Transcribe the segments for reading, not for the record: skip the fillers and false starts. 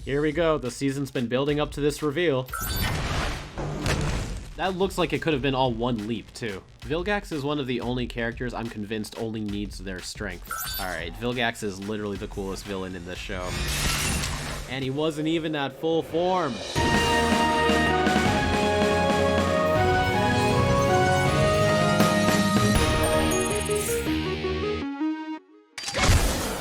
Here we go, the season's been building up to this reveal. That looks like it could have been all one leap, too. Vilgax is one of the only characters I'm convinced only needs their strength. Alright, Vilgax is literally the coolest villain in this show. And he wasn't even at full form.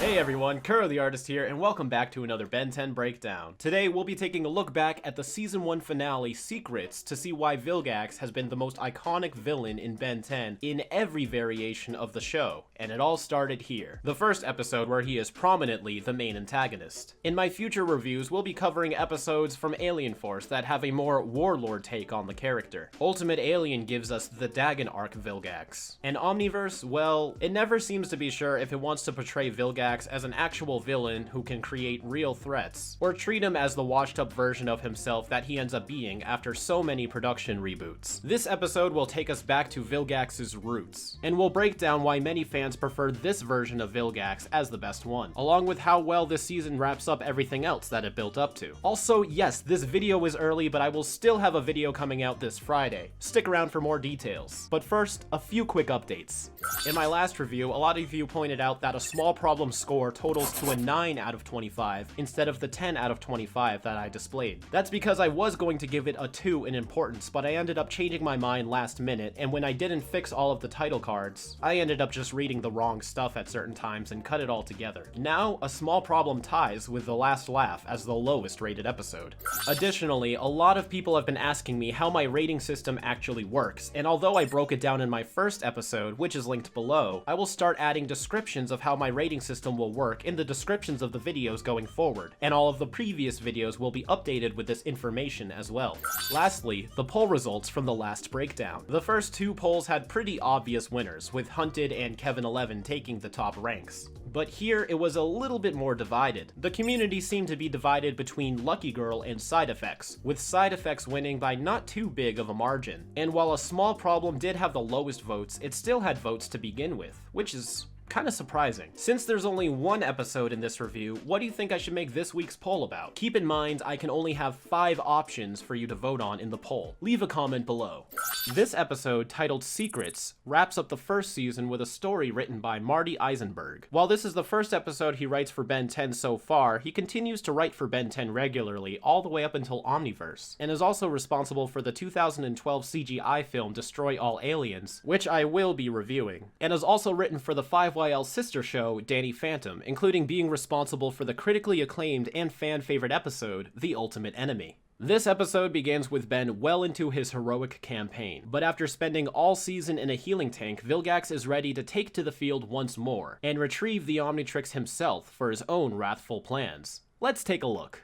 Hey everyone, Kuro the Artist here, and welcome back to another Ben 10 breakdown. Today we'll be taking a look back at the Season 1 finale, Secrets, to see why Vilgax has been the most iconic villain in Ben 10 in every variation of the show, and it all started here. The first episode where he is prominently the main antagonist. In my future reviews, we'll be covering episodes from Alien Force that have a more warlord take on the character. Ultimate Alien gives us the Dagon arc Vilgax. And Omniverse, well, it never seems to be sure if it wants to portray Vilgax as an actual villain who can create real threats, or treat him as the washed up version of himself that he ends up being after so many production reboots. This episode will take us back to Vilgax's roots, and we'll break down why many fans prefer this version of Vilgax as the best one, along with how well this season wraps up everything else that it built up to. Also, yes, this video is early, but I will still have a video coming out this Friday. Stick around for more details. But first, a few quick updates. In my last review, a lot of you pointed out that a small problem score totals to a 9 out of 25 instead of the 10 out of 25 that I displayed. That's because I was going to give it a 2 in importance, but I ended up changing my mind last minute, and when I didn't fix all of the title cards, I ended up just reading the wrong stuff at certain times and cut it all together. Now, a small problem ties with The Last Laugh as the lowest rated episode. Additionally, a lot of people have been asking me how my rating system actually works, and although I broke it down in my first episode, which is linked below, I will start adding descriptions of how my rating system will work in the descriptions of the videos going forward, and all of the previous videos will be updated with this information as well. Lastly, the poll results from the last breakdown. The first two polls had pretty obvious winners, with Hunted and Kevin11 taking the top ranks. But here it was a little bit more divided. The community seemed to be divided between Lucky Girl and Side Effects, with Side Effects winning by not too big of a margin. And while a small problem did have the lowest votes, it still had votes to begin with, which is kind of surprising. Since there's only one episode in this review, what do you think I should make this week's poll about? Keep in mind, I can only have 5 options for you to vote on in the poll. Leave a comment below. This episode, titled Secrets, wraps up the first season with a story written by Marty Eisenberg. While this is the first episode he writes for Ben 10 so far, he continues to write for Ben 10 regularly all the way up until Omniverse, and is also responsible for the 2012 CGI film Destroy All Aliens, which I will be reviewing, and has also written for the 5YL sister show Danny Phantom, including being responsible for the critically acclaimed and fan-favorite episode, The Ultimate Enemy. This episode begins with Ben well into his heroic campaign, but after spending all season in a healing tank, Vilgax is ready to take to the field once more, and retrieve the Omnitrix himself for his own wrathful plans. Let's take a look.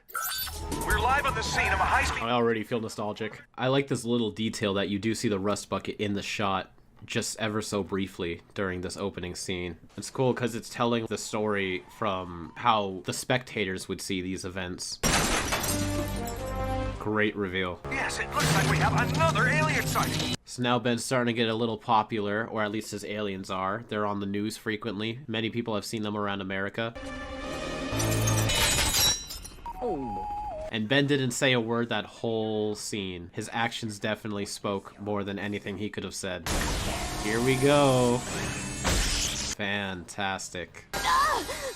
We're live on the scene of a high-speed... I already feel nostalgic. I like this little detail that you do see the rust bucket in the shot, just ever so briefly during this opening scene. It's cool because it's telling the story from how the spectators would see these events. Great reveal. Yes, it looks like we have another alien sighting. So now Ben's starting to get a little popular, or at least his aliens are. They're on the news frequently. Many people have seen them around America. Oh. And Ben didn't say a word that whole scene. His actions definitely spoke more than anything he could have said. Here we go. Fantastic.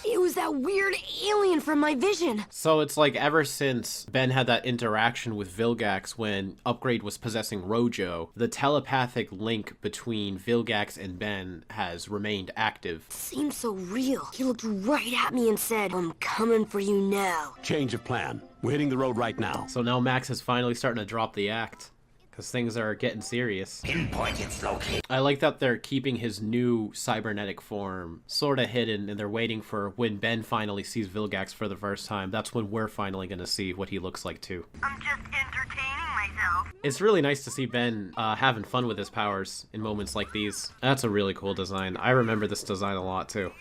It was that weird alien from my vision. So it's like ever since Ben had that interaction with Vilgax when Upgrade was possessing Rojo, the telepathic link between Vilgax and Ben has remained active. Seemed so real. He looked right at me and said, "I'm coming for you now." Change of plan. We're hitting the road right now. So now Max is finally starting to drop the act, because things are getting serious. Pinpoint its location. I like that they're keeping his new cybernetic form sort of hidden, and they're waiting for when Ben finally sees Vilgax for the first time. That's when we're finally going to see what he looks like too. I'm just entertaining myself. It's really nice to see Ben having fun with his powers in moments like these. That's a really cool design. I remember this design a lot too.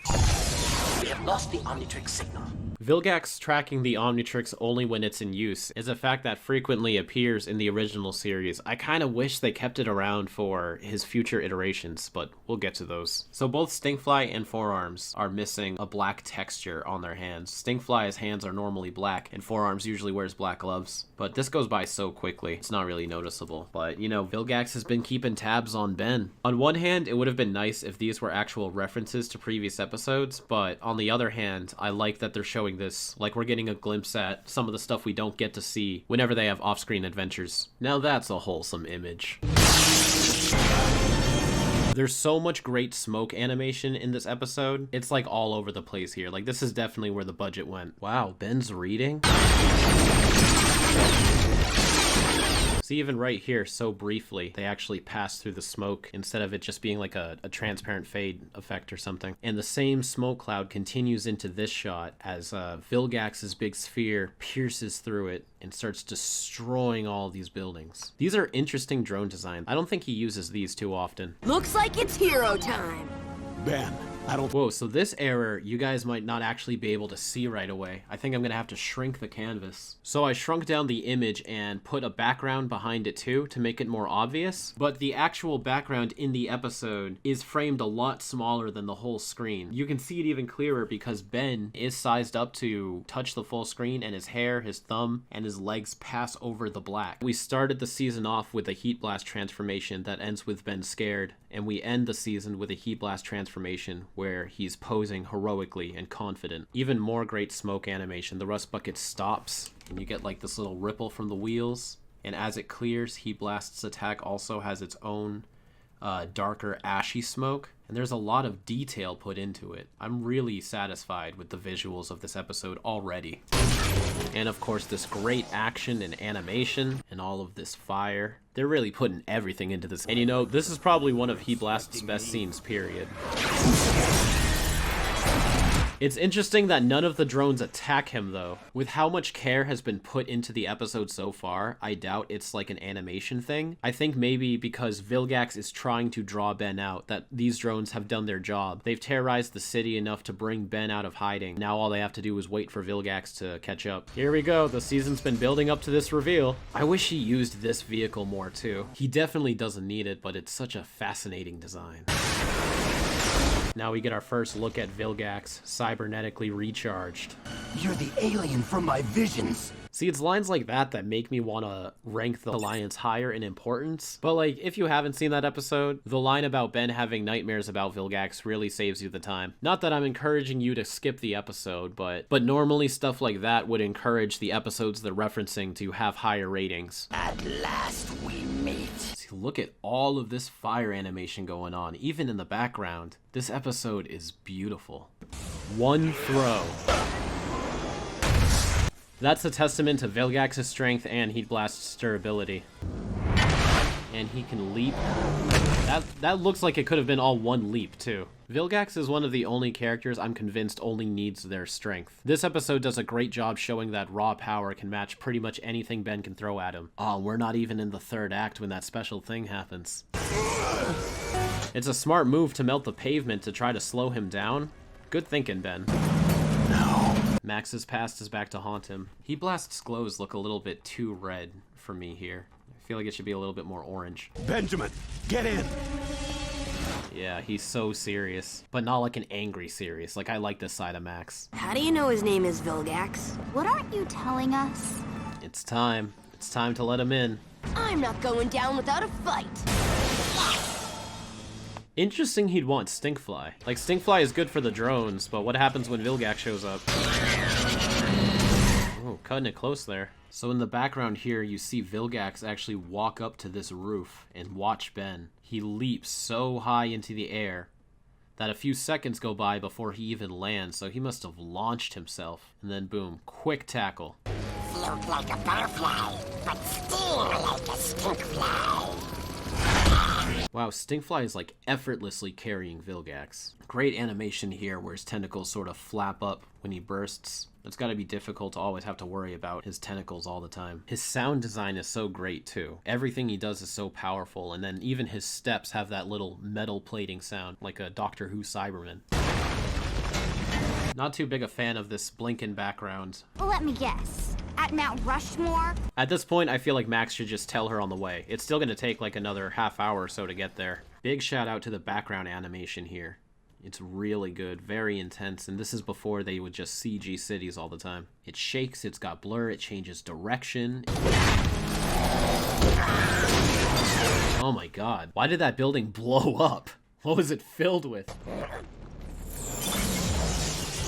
We have lost the Omnitrix signal. Vilgax tracking the Omnitrix only when it's in use is a fact that frequently appears in the original series. I kind of wish they kept it around for his future iterations, but we'll get to those. So both Stinkfly and Forearms are missing a black texture on their hands. Stinkfly's hands are normally black, and Forearms usually wears black gloves, but this goes by so quickly, it's not really noticeable. But, you know, Vilgax has been keeping tabs on Ben. On one hand, it would have been nice if these were actual references to previous episodes, but on the other hand, I like that they're showing this, like we're getting a glimpse at some of the stuff we don't get to see whenever they have off-screen adventures. Now that's a wholesome image. There's so much great smoke animation in this episode. It's like all over the place here. Like this is definitely where the budget went. Wow, Ben's reading? See, even right here, so briefly, they actually pass through the smoke instead of it just being like a transparent fade effect or something. And the same smoke cloud continues into this shot as Vilgax's big sphere pierces through it and starts destroying all these buildings. These are interesting drone designs. I don't think he uses these too often. Looks like it's hero time. Ben, I don't... Whoa, so this error you guys might not actually be able to see right away. I think I'm gonna have to shrink the canvas. So I shrunk down the image and put a background behind it too to make it more obvious, but the actual background in the episode is framed a lot smaller than the whole screen. You can see it even clearer because Ben is sized up to touch the full screen, and his hair, his thumb, and his legs pass over the black. We started the season off with a heat blast transformation that ends with Ben scared, and we end the season with a heat blast transformation where he's posing heroically and confident. Even more great smoke animation. The rust bucket stops and you get like this little ripple from the wheels, and as it clears, Heat Blast's attack also has its own darker ashy smoke, and there's a lot of detail put into it. I'm really satisfied with the visuals of this episode already. And of course this great action and animation and all of this fire. They're really putting everything into this. And you know, this is probably one of Heat Blast's best scenes, period. It's interesting that none of the drones attack him though. With how much care has been put into the episode so far, I doubt it's like an animation thing. I think maybe because Vilgax is trying to draw Ben out, that these drones have done their job. They've terrorized the city enough to bring Ben out of hiding. Now all they have to do is wait for Vilgax to catch up. Here we go, the season's been building up to this reveal. I wish he used this vehicle more too. He definitely doesn't need it, but it's such a fascinating design. Now we get our first look at Vilgax, cybernetically recharged. You're the alien from my visions. See, it's lines like that that make me want to rank the Alliance higher in importance. But like, if you haven't seen that episode, the line about Ben having nightmares about Vilgax really saves you the time. Not that I'm encouraging you to skip the episode, but normally stuff like that would encourage the episodes they're referencing to have higher ratings. At last we meet. See, look at all of this fire animation going on, even in the background. This episode is beautiful. One throw. That's a testament to Vilgax's strength and Heat Blast's durability. And he can leap. That looks like it could have been all one leap, too. Vilgax is one of the only characters I'm convinced only needs their strength. This episode does a great job showing that raw power can match pretty much anything Ben can throw at him. Oh, we're not even in the third act when that special thing happens. It's a smart move to melt the pavement to try to slow him down. Good thinking, Ben. Max's past is back to haunt him. Heat Blast's glows look a little bit too red for me here. I feel like it should be a little bit more orange. Benjamin, get in! Yeah, he's so serious, but not like an angry serious. Like, I like this side of Max. How do you know his name is Vilgax? What aren't you telling us? It's time. It's time to let him in. I'm not going down without a fight. Interesting he'd want Stinkfly. Like, Stinkfly is good for the drones, but what happens when Vilgax shows up? Oh, cutting it close there. So in the background here, you see Vilgax actually walk up to this roof and watch Ben. He leaps so high into the air that a few seconds go by before he even lands, so he must have launched himself. And then boom, quick tackle. Float like a butterfly, but sting like a stinkfly. Wow, Stinkfly is like effortlessly carrying Vilgax. Great animation here where his tentacles sort of flap up when he bursts. It's gotta be difficult to always have to worry about his tentacles all the time. His sound design is so great too. Everything he does is so powerful, and then even his steps have that little metal plating sound, like a Doctor Who Cyberman. Not too big a fan of this blinking background. Let me guess. At Mount Rushmore? At this point, I feel like Max should just tell her on the way. It's still gonna take like another half hour or so to get there. Big shout out to the background animation here. It's really good, very intense, and this is before they would just CG cities all the time. It shakes, it's got blur, it changes direction. Oh my god, why did that building blow up? What was it filled with?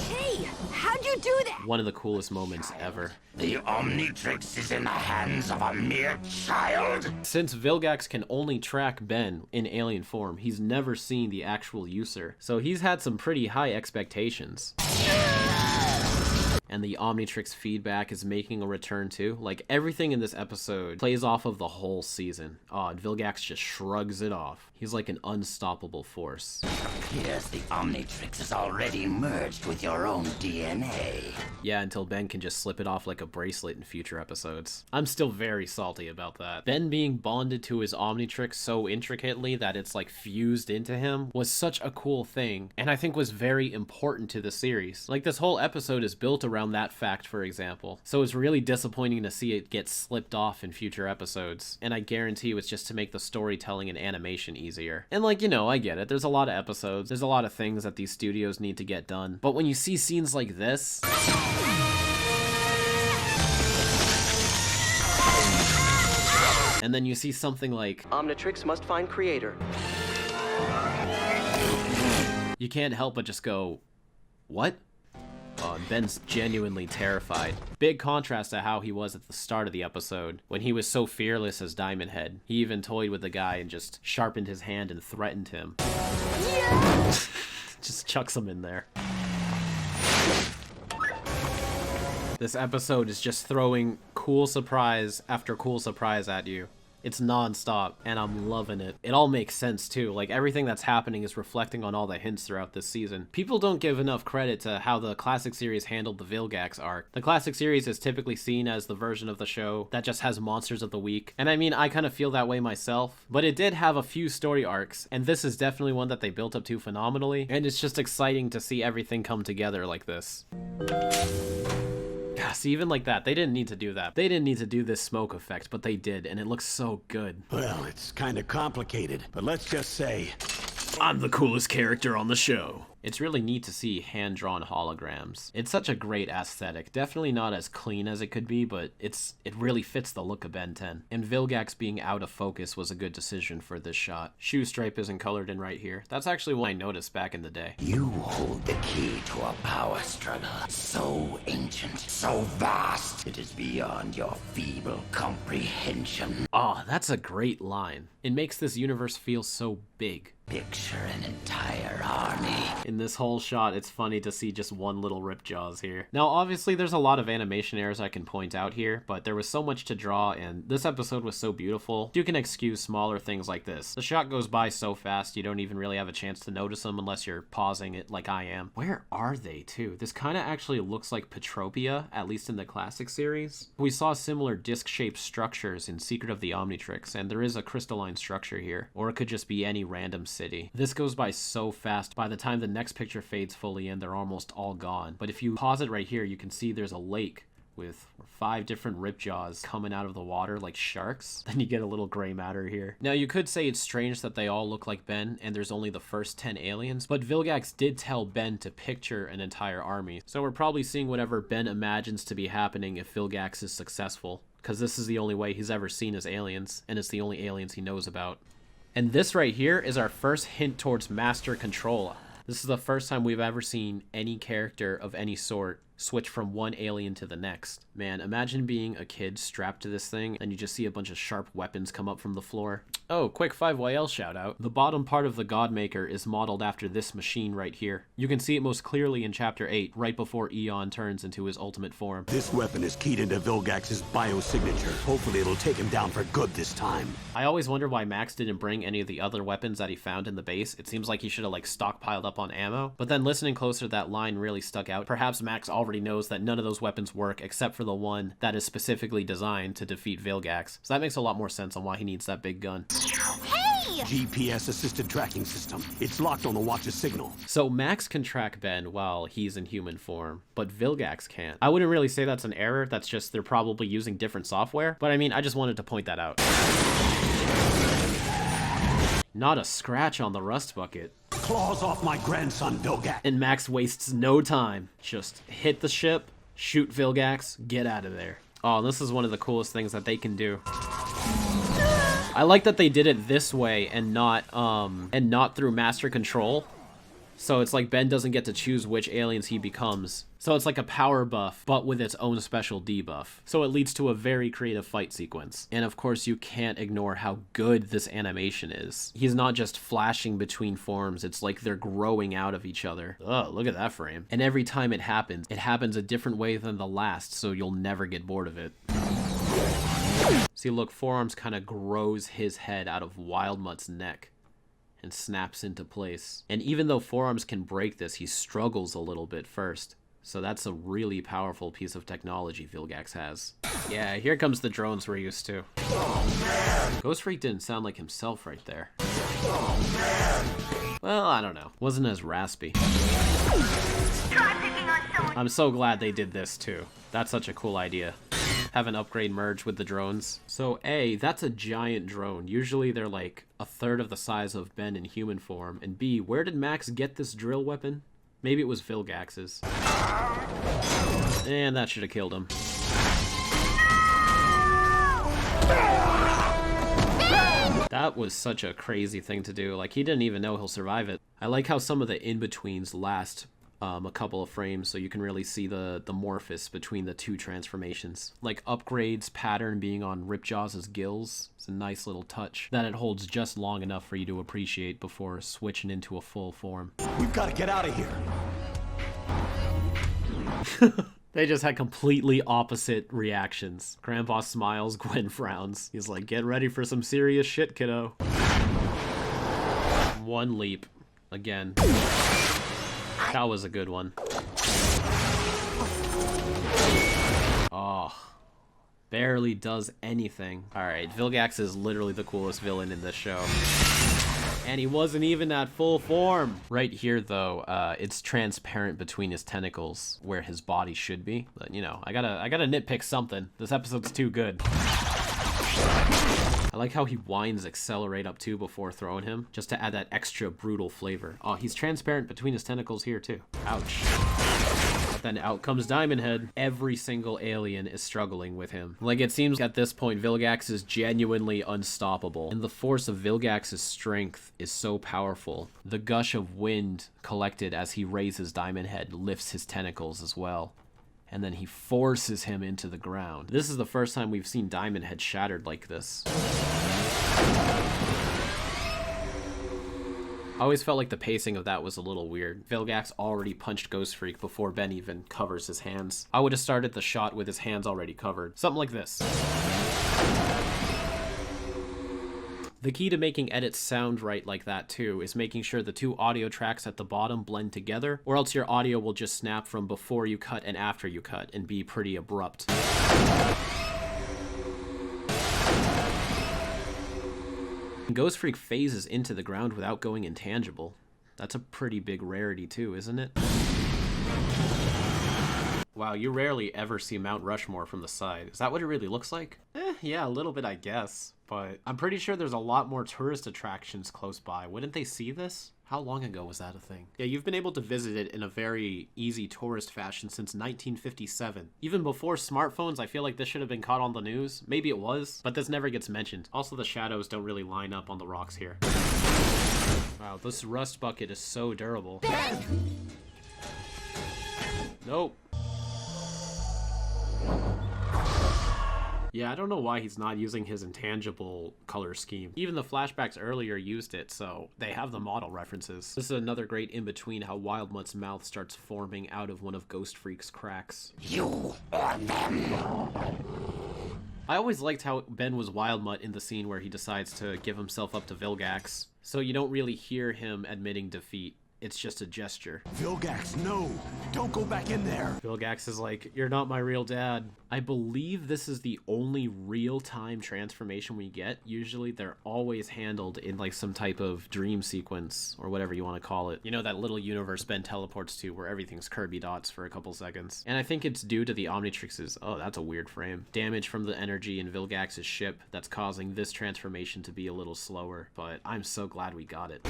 Hey, how'd you do that? One of the coolest moments ever. The Omnitrix is in the hands of a mere child? Since Vilgax can only track Ben in alien form, he's never seen the actual user, so he's had some pretty high expectations. And the Omnitrix feedback is making a return too. Like, everything in this episode plays off of the whole season. Oh, and Vilgax just shrugs it off. He's like an unstoppable force. Appears the Omnitrix is already merged with your own DNA. Yeah, until Ben can just slip it off like a bracelet in future episodes. I'm still very salty about that. Ben being bonded to his Omnitrix so intricately that it's like fused into him was such a cool thing, and I think was very important to the series. Like, this whole episode is built around that fact, for example. So it's really disappointing to see it get slipped off in future episodes, and I guarantee it's just to make the storytelling and animation easier. And like, you know, I get it. There's a lot of episodes. There's a lot of things that these studios need to get done. But when you see scenes like this... and then you see something like... Omnitrix must find creator. You can't help but just go, what? Oh, and Ben's genuinely terrified. Big contrast to how he was at the start of the episode, when he was so fearless as Diamond Head. He even toyed with the guy and just sharpened his hand and threatened him. Yeah! Just chucks him in there. This episode is just throwing cool surprise after cool surprise at you. It's non-stop, and I'm loving it. It all makes sense, too. Like, everything that's happening is reflecting on all the hints throughout this season. People don't give enough credit to how the classic series handled the Vilgax arc. The classic series is typically seen as the version of the show that just has monsters of the week. And I mean, I kind of feel that way myself. But it did have a few story arcs, and this is definitely one that they built up to phenomenally. And it's just exciting to see everything come together like this. Yeah, see, even like that, they didn't need to do that. They didn't need to do this smoke effect, but they did, and it looks so good. Well, it's kind of complicated, but let's just say... I'm the coolest character on the show. It's really neat to see hand-drawn holograms. It's such a great aesthetic. Definitely not as clean as it could be, but it really fits the look of Ben 10. And Vilgax being out of focus was a good decision for this shot. Shoe stripe isn't colored in right here. That's actually what I noticed back in the day. You hold the key to a power struggle so ancient, so vast, it is beyond your feeble comprehension. Oh, that's a great line. It makes this universe feel so big. Picture an entire army. In this whole shot, it's funny to see just one little Ripjaws here. Now, obviously, there's a lot of animation errors I can point out here, but there was so much to draw, and this episode was so beautiful, you can excuse smaller things like this. The shot goes by so fast, you don't even really have a chance to notice them unless you're pausing it like I am. Where are they, too? This kind of actually looks like Petropia, at least in the classic series. We saw similar disc-shaped structures in Secret of the Omnitrix, and there is a crystalline structure here, or it could just be any random city. This goes by so fast, by the time the next picture fades fully in, they're almost all gone. But if you pause it right here, you can see there's a lake with 5 different Ripjaws coming out of the water like sharks. Then you get a little gray matter here. Now, you could say it's strange that they all look like Ben and there's only the first 10 aliens, but Vilgax did tell Ben to picture an entire army. So we're probably seeing whatever Ben imagines to be happening if Vilgax is successful, because this is the only way he's ever seen as aliens, and it's the only aliens he knows about. And this right here is our first hint towards master control. This is the first time we've ever seen any character of any sort switch from one alien to the next. Man, imagine being a kid strapped to this thing and you just see a bunch of sharp weapons come up from the floor. Oh, quick 5YL shout out. The bottom part of the Godmaker is modeled after this machine right here. You can see it most clearly in chapter 8, right before Eon turns into his ultimate form. This weapon is keyed into Vilgax's biosignature. Hopefully it'll take him down for good this time. I always wonder why Max didn't bring any of the other weapons that he found in the base. It seems like he should have like stockpiled up on ammo. But then listening closer, that line really stuck out. Perhaps Max already knows that none of those weapons work except for the one that is specifically designed to defeat Vilgax. So that makes a lot more sense on why he needs that big gun. Hey! me! GPS-assisted tracking system. It's locked on the watch's signal. So Max can track Ben while he's in human form, but Vilgax can't. I wouldn't really say that's an error, that's just they're probably using different software, but I mean, I just wanted to point that out. Not a scratch on the rust bucket. Claws off my grandson, Vilgax. And Max wastes no time. Just hit the ship, shoot Vilgax, get out of there. Oh, this is one of the coolest things that they can do. I like that they did it this way and not through master control. So it's like Ben doesn't get to choose which aliens he becomes. So it's like a power buff, but with its own special debuff. So it leads to a very creative fight sequence. And of course, you can't ignore how good this animation is. He's not just flashing between forms, it's like they're growing out of each other. Oh, look at that frame. And every time it happens a different way than the last, so you'll never get bored of it. See, look, Forearms kind of grows his head out of Wildmutt's neck and snaps into place. And even though Forearms can break this, he struggles a little bit first. So that's a really powerful piece of technology Vilgax has. Yeah, here comes the drones we're used to. Ghost Freak didn't sound like himself right there. Well, I don't know. Wasn't as raspy. I'm so glad they did this too. That's such a cool idea. Have an upgrade merge with the drones. So A, that's a giant drone. Usually they're like a third of the size of Ben in human form. And B, where did Max get this drill weapon? Maybe it was Vilgax's. And that should have killed him. That was such a crazy thing to do. Like, he didn't even know he'll survive it. I like how some of the in-betweens last a couple of frames, so you can really see the morphous between the two transformations. Like Upgrade's pattern being on Ripjaw's gills. It's a nice little touch that it holds just long enough for you to appreciate before switching into a full form. We've got to get out of here. They just had completely opposite reactions. Grandpa smiles, Gwen frowns. He's like, get ready for some serious shit, kiddo. One leap. Again. That was a good one. Oh. Barely does anything. Alright, Vilgax is literally the coolest villain in this show. And he wasn't even at full form. Right here, though, it's transparent between his tentacles where his body should be. But, you know, I gotta nitpick something. This episode's too good. I like how he winds Accelerate up too before throwing him, just to add that extra brutal flavor. Oh, he's transparent between his tentacles here too. Ouch. Then out comes Diamond Head. Every single alien is struggling with him. Like, it seems at this point, Vilgax is genuinely unstoppable. And the force of Vilgax's strength is so powerful. The gush of wind collected as he raises Diamond Head lifts his tentacles as well. And then he forces him into the ground. This is the first time we've seen Diamond Head shattered like this. I always felt like the pacing of that was a little weird. Vilgax already punched Ghost Freak before Ben even covers his hands. I would have started the shot with his hands already covered. Something like this. The key to making edits sound right like that too is making sure the two audio tracks at the bottom blend together, or else your audio will just snap from before you cut and after you cut and be pretty abrupt. Ghost Freak phases into the ground without going intangible. That's a pretty big rarity too, isn't it? Wow, you rarely ever see Mount Rushmore from the side. Is that what it really looks like? Yeah, a little bit, I guess. But I'm pretty sure there's a lot more tourist attractions close by. Wouldn't they see this? How long ago was that a thing? Yeah, you've been able to visit it in a very easy tourist fashion since 1957. Even before smartphones, I feel like this should have been caught on the news. Maybe it was, but this never gets mentioned. Also, the shadows don't really line up on the rocks here. Wow, this rust bucket is so durable. Nope. Yeah, I don't know why he's not using his intangible color scheme. Even the flashbacks earlier used it, so they have the model references. This is another great in-between how Wildmutt's mouth starts forming out of one of Ghost Freak's cracks. You or them. I always liked how Ben was Wildmutt in the scene where he decides to give himself up to Vilgax, so you don't really hear him admitting defeat. it's just a gesture. Vilgax, no! Don't go back in there! Vilgax is like, you're not my real dad. I believe this is the only real-time transformation we get. Usually they're always handled in like some type of dream sequence or whatever you want to call it. You know, that little universe Ben teleports to where everything's Kirby dots for a couple seconds. And I think it's due to the Omnitrix's, oh, that's a weird frame, damage from the energy in Vilgax's ship that's causing this transformation to be a little slower. But I'm so glad we got it.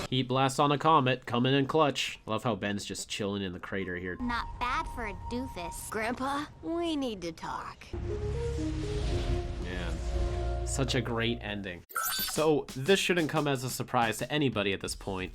Heat blast on a comet, coming in clutch. Love how Ben's just chilling in the crater here. Not bad for a doofus. Grandpa, we need to talk. Yeah, such a great ending. So this shouldn't come as a surprise to anybody at this point.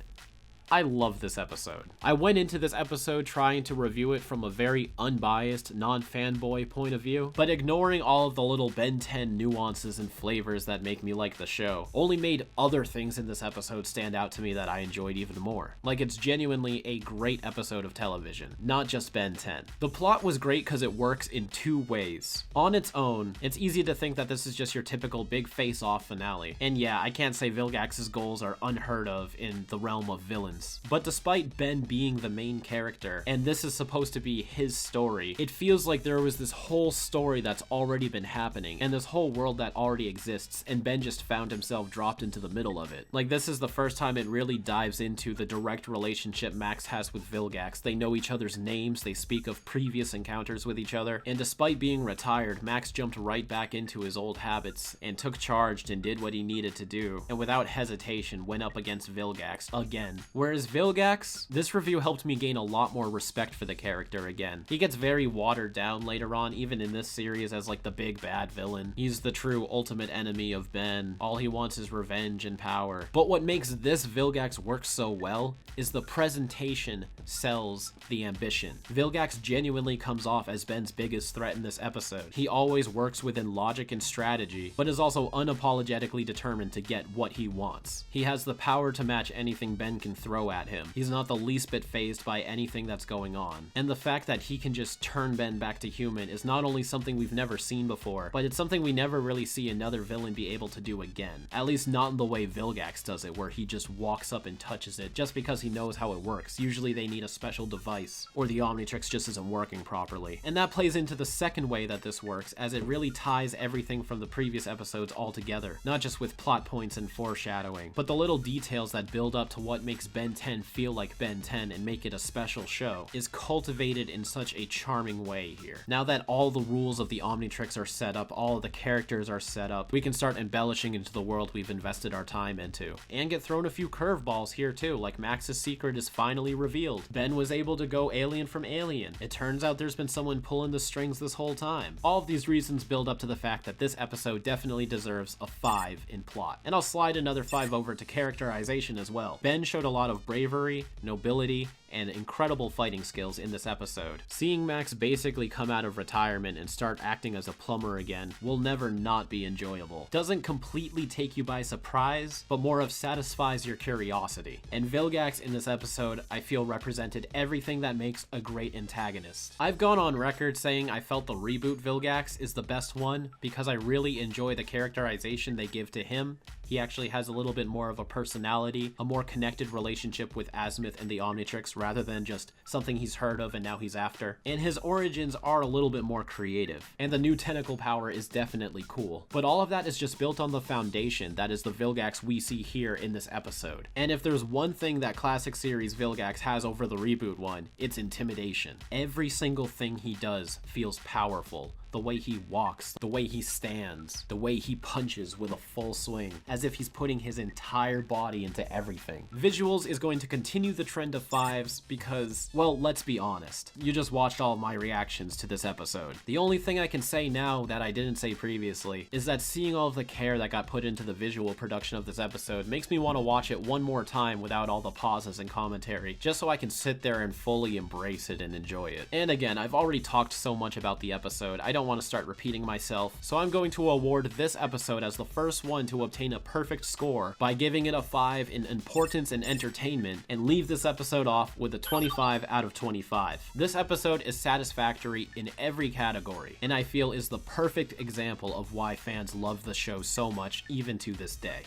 I love this episode. I went into this episode trying to review it from a very unbiased, non-fanboy point of view, but ignoring all of the little Ben 10 nuances and flavors that make me like the show only made other things in this episode stand out to me that I enjoyed even more. Like, it's genuinely a great episode of television, not just Ben 10. The plot was great because it works in two ways. On its own, it's easy to think that this is just your typical big face-off finale. And yeah, I can't say Vilgax's goals are unheard of in the realm of villains. But despite Ben being the main character, and this is supposed to be his story, it feels like there was this whole story that's already been happening, and this whole world that already exists, and Ben just found himself dropped into the middle of it. Like, this is the first time it really dives into the direct relationship Max has with Vilgax. They know each other's names, they speak of previous encounters with each other, and despite being retired, Max jumped right back into his old habits, and took charge and did what he needed to do, and without hesitation went up against Vilgax again. Whereas Vilgax, this review helped me gain a lot more respect for the character again. He gets very watered down later on, even in this series, as like the big bad villain. He's the true ultimate enemy of Ben. All he wants is revenge and power. But what makes this Vilgax work so well is the presentation sells the ambition. Vilgax genuinely comes off as Ben's biggest threat in this episode. He always works within logic and strategy, but is also unapologetically determined to get what he wants. He has the power to match anything Ben can throw at him. He's not the least bit fazed by anything that's going on. And the fact that he can just turn Ben back to human is not only something we've never seen before, but it's something we never really see another villain be able to do again. At least not in the way Vilgax does it, where he just walks up and touches it just because he knows how it works. Usually they need a special device, or the Omnitrix just isn't working properly. And that plays into the second way that this works, as it really ties everything from the previous episodes all together, not just with plot points and foreshadowing, but the little details that build up to what makes Ben 10 feel like Ben 10 and make it a special show is cultivated in such a charming way here. Now that all the rules of the Omnitrix are set up, all of the characters are set up, we can start embellishing into the world we've invested our time into. And get thrown a few curveballs here too, like Max's secret is finally revealed. Ben was able to go alien from Alien. It turns out there's been someone pulling the strings this whole time. All of these reasons build up to the fact that this episode definitely deserves a 5 in plot. And I'll slide another 5 over to characterization as well. Ben showed a lot of bravery, nobility, and incredible fighting skills in this episode. Seeing Max basically come out of retirement and start acting as a plumber again will never not be enjoyable. Doesn't completely take you by surprise, but more of satisfies your curiosity. And Vilgax in this episode, I feel represented everything that makes a great antagonist. I've gone on record saying I felt the reboot Vilgax is the best one because I really enjoy the characterization they give to him. He actually has a little bit more of a personality, a more connected relationship with Azimuth and the Omnitrix rather than just something he's heard of and now he's after. And his origins are a little bit more creative. And the new tentacle power is definitely cool. But all of that is just built on the foundation that is the Vilgax we see here in this episode. And if there's one thing that classic series Vilgax has over the reboot one, it's intimidation. Every single thing he does feels powerful. The way he walks, the way he stands, the way he punches with a full swing, as if he's putting his entire body into everything. Visuals is going to continue the trend of 5s because, well, let's be honest. You just watched all of my reactions to this episode. The only thing I can say now that I didn't say previously is that seeing all of the care that got put into the visual production of this episode makes me want to watch it one more time without all the pauses and commentary, just so I can sit there and fully embrace it and enjoy it. And again, I've already talked so much about the episode, I don't want to start repeating myself, so I'm going to award this episode as the first one to obtain a perfect score by giving it a 5 in importance and entertainment, and leave this episode off with a 25 out of 25. This episode is satisfactory in every category, and I feel is the perfect example of why fans love the show so much even to this day.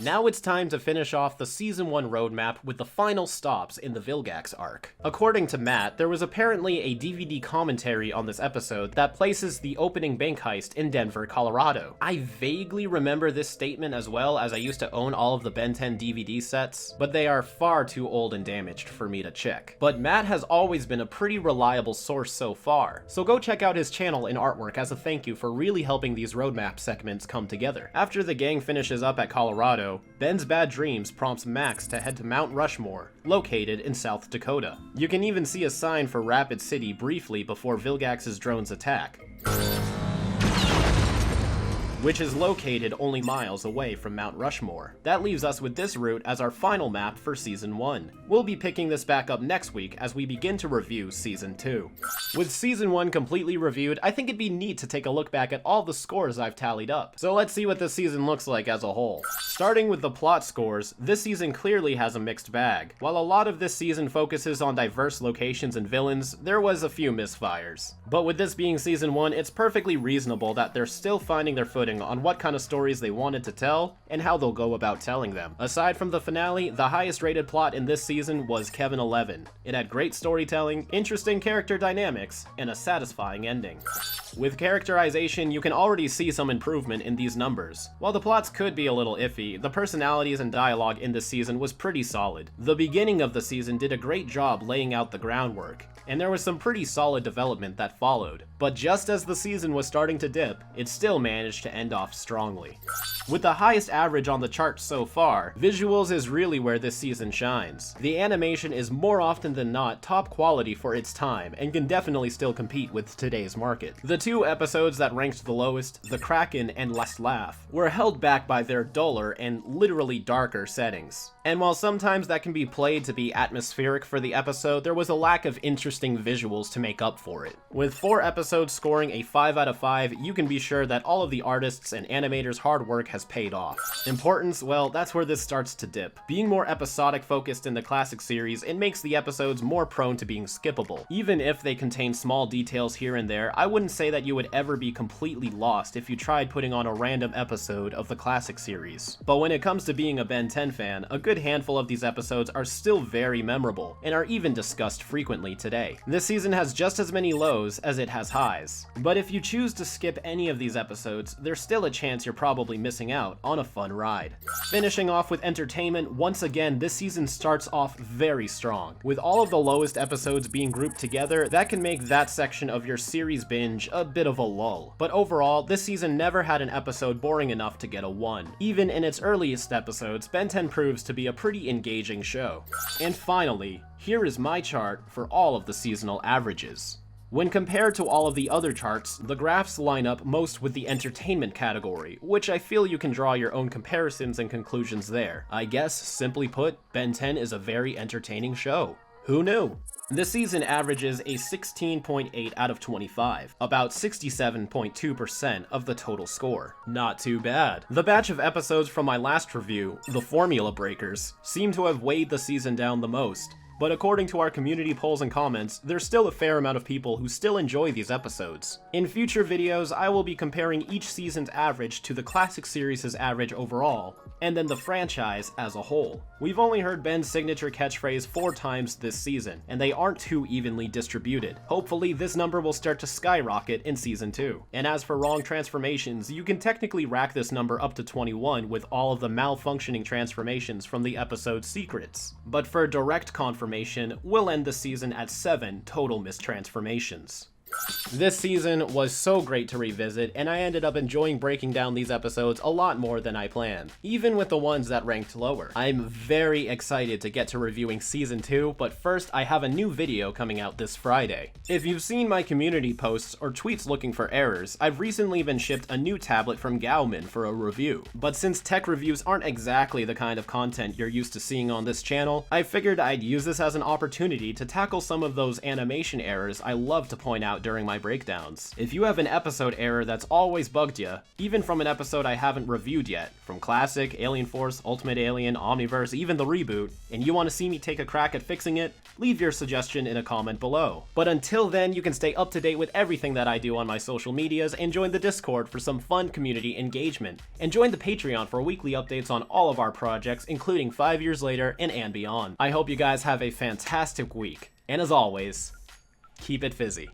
Now it's time to finish off the Season 1 roadmap with the final stops in the Vilgax arc. According to Matt, there was apparently a DVD commentary on this episode that places the opening bank heist in Denver, Colorado. I vaguely remember this statement as well, as I used to own all of the Ben 10 DVD sets, but they are far too old and damaged for me to check. But Matt has always been a pretty reliable source so far, so go check out his channel and artwork as a thank you for really helping these roadmap segments come together. After the gang finishes up at Colorado, Ben's bad dreams prompts Max to head to Mount Rushmore, located in South Dakota. You can even see a sign for Rapid City briefly before Vilgax's drones attack, which is located only miles away from Mount Rushmore. That leaves us with this route as our final map for Season 1. We'll be picking this back up next week as we begin to review Season 2. With Season 1 completely reviewed, I think it'd be neat to take a look back at all the scores I've tallied up. So let's see what this season looks like as a whole. Starting with the plot scores, this season clearly has a mixed bag. While a lot of this season focuses on diverse locations and villains, there was a few misfires. But with this being Season 1, it's perfectly reasonable that they're still finding their footing on what kind of stories they wanted to tell and how they'll go about telling them. Aside from the finale, the highest rated plot in this season was Kevin 11. It had great storytelling, interesting character dynamics, and a satisfying ending. With characterization, you can already see some improvement in these numbers. While the plots could be a little iffy, the personalities and dialogue in this season was pretty solid. The beginning of the season did a great job laying out the groundwork, and there was some pretty solid development that followed. But just as the season was starting to dip, it still managed to end off strongly. With the highest average on the charts so far, visuals is really where this season shines. The animation is more often than not top quality for its time, and can definitely still compete with today's market. The two episodes that ranked the lowest, The Kraken and Last Laugh, were held back by their duller and literally darker settings. And while sometimes that can be played to be atmospheric for the episode, there was a lack of interesting visuals to make up for it. With 4 episodes scoring a 5 out of 5, you can be sure that all of the artists and animators' hard work has paid off. Importance, well, that's where this starts to dip. Being more episodic focused in the classic series, it makes the episodes more prone to being skippable. Even if they contain small details here and there, I wouldn't say that you would ever be completely lost if you tried putting on a random episode of the classic series. But when it comes to being a Ben 10 fan, a good handful of these episodes are still very memorable, and are even discussed frequently today. This season has just as many lows as it has highs. But if you choose to skip any of these episodes, there's still a chance you're probably missing out on a fun ride. Finishing off with entertainment, once again, this season starts off very strong. With all of the lowest episodes being grouped together, that can make that section of your series binge a bit of a lull. But overall, this season never had an episode boring enough to get a 1. Even in its earliest episodes, Ben 10 proves to be a pretty engaging show. And finally, here is my chart for all of the seasonal averages. When compared to all of the other charts, the graphs line up most with the entertainment category, which I feel you can draw your own comparisons and conclusions there. I guess, simply put, Ben 10 is a very entertaining show. Who knew? This season averages a 16.8 out of 25, about 67.2% of the total score. Not too bad. The batch of episodes from my last review, The Formula Breakers, seem to have weighed the season down the most. But according to our community polls and comments, there's still a fair amount of people who still enjoy these episodes. In future videos, I will be comparing each season's average to the classic series' average overall, and then the franchise as a whole. We've only heard Ben's signature catchphrase 4 times this season, and they aren't too evenly distributed. Hopefully, this number will start to skyrocket in Season 2. And as for wrong transformations, you can technically rack this number up to 21 with all of the malfunctioning transformations from the episode's secrets. But for direct confirmation, we'll end the season at 7 total mistransformations. This season was so great to revisit, and I ended up enjoying breaking down these episodes a lot more than I planned, even with the ones that ranked lower. I'm very excited to get to reviewing Season 2, but first I have a new video coming out this Friday. If you've seen my community posts or tweets looking for errors, I've recently been shipped a new tablet from Gauman for a review. But since tech reviews aren't exactly the kind of content you're used to seeing on this channel, I figured I'd use this as an opportunity to tackle some of those animation errors I love to point out during my breakdowns. If you have an episode error that's always bugged you, even from an episode I haven't reviewed yet, from Classic, Alien Force, Ultimate Alien, Omniverse, even the reboot, and you want to see me take a crack at fixing it, leave your suggestion in a comment below. But until then, you can stay up to date with everything that I do on my social medias and join the Discord for some fun community engagement. And join the Patreon for weekly updates on all of our projects, including 5 years later and beyond. I hope you guys have a fantastic week. And as always, keep it fizzy.